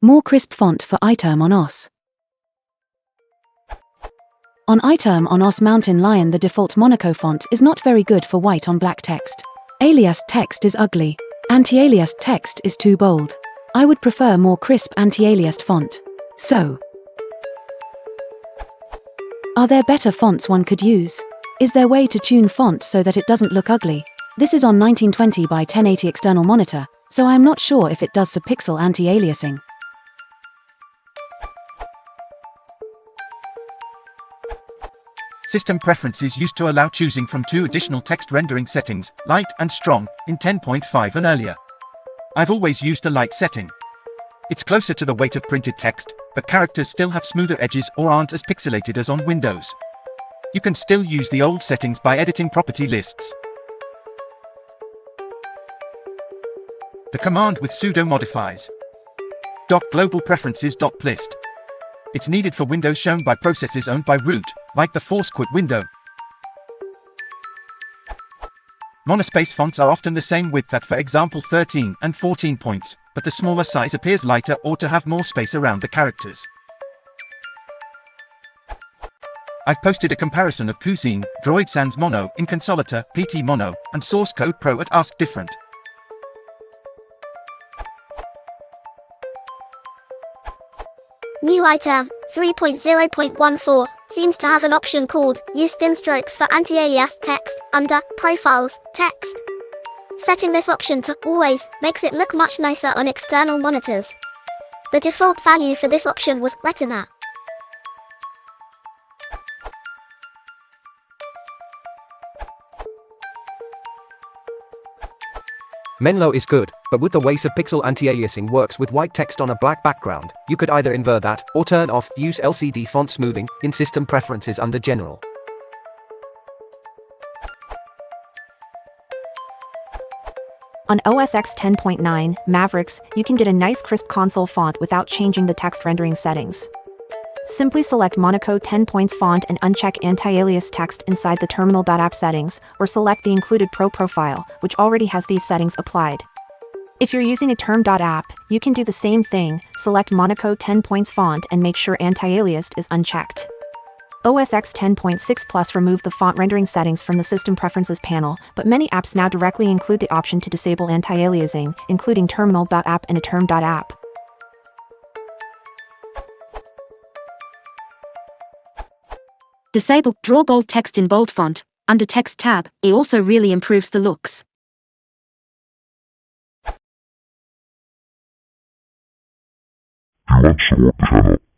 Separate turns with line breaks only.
More crisp font for iTerm on OS. On iTerm on OS Mountain Lion, the default Monaco font is not very good for white on black text. Aliased text is ugly. Anti-aliased text is too bold. I would prefer more crisp anti-aliased font. So, are there better fonts one could use? Is there way to tune font so that it doesn't look ugly? This is on 1920 by 1080 external monitor, so I am not sure if it does subpixel anti-aliasing.
System preferences used to allow choosing from 2 additional text rendering settings, light and strong, in 10.5 and earlier. I've always used a light setting. It's closer to the weight of printed text, but characters still have smoother edges or aren't as pixelated as on Windows. You can still use the old settings by editing property lists. The command with sudo modifies .global preferences.plist. It's needed for windows shown by processes owned by root, like the force quit window. Monospace fonts are often the same width at, for example, 13 and 14 points, but the smaller size appears lighter or to have more space around the characters. I've posted a comparison of Cuisine, Droid Sans Mono, in Consolata, PT Mono, and Source Code Pro at Ask Different.
New iTerm 3.0.14 seems to have an option called Use Thin Strokes for Anti-aliased Text under Profiles, Text. Setting this option to Always makes it look much nicer on external monitors. The default value for this option was Retina.
Menlo is good, but with the way subpixel anti-aliasing works with white text on a black background, you could either invert that, or turn off Use LCD font smoothing in System Preferences under General.
On OSX 10.9, Mavericks, you can get a nice crisp console font without changing the text rendering settings. Simply select Monaco 10 points font and uncheck anti-alias text inside the terminal.app settings, or select the included Pro profile, which already has these settings applied. If you're using a term.app, you can do the same thing, select Monaco 10 points font and make sure anti-aliased is unchecked. OSX 10.6 Plus removed the font rendering settings from the System Preferences panel, but many apps now directly include the option to disable anti-aliasing, including terminal.app and a term.app.
Disable Draw Bold Text in Bold Font under Text tab. It also really improves the looks.
Do you want to support the channel?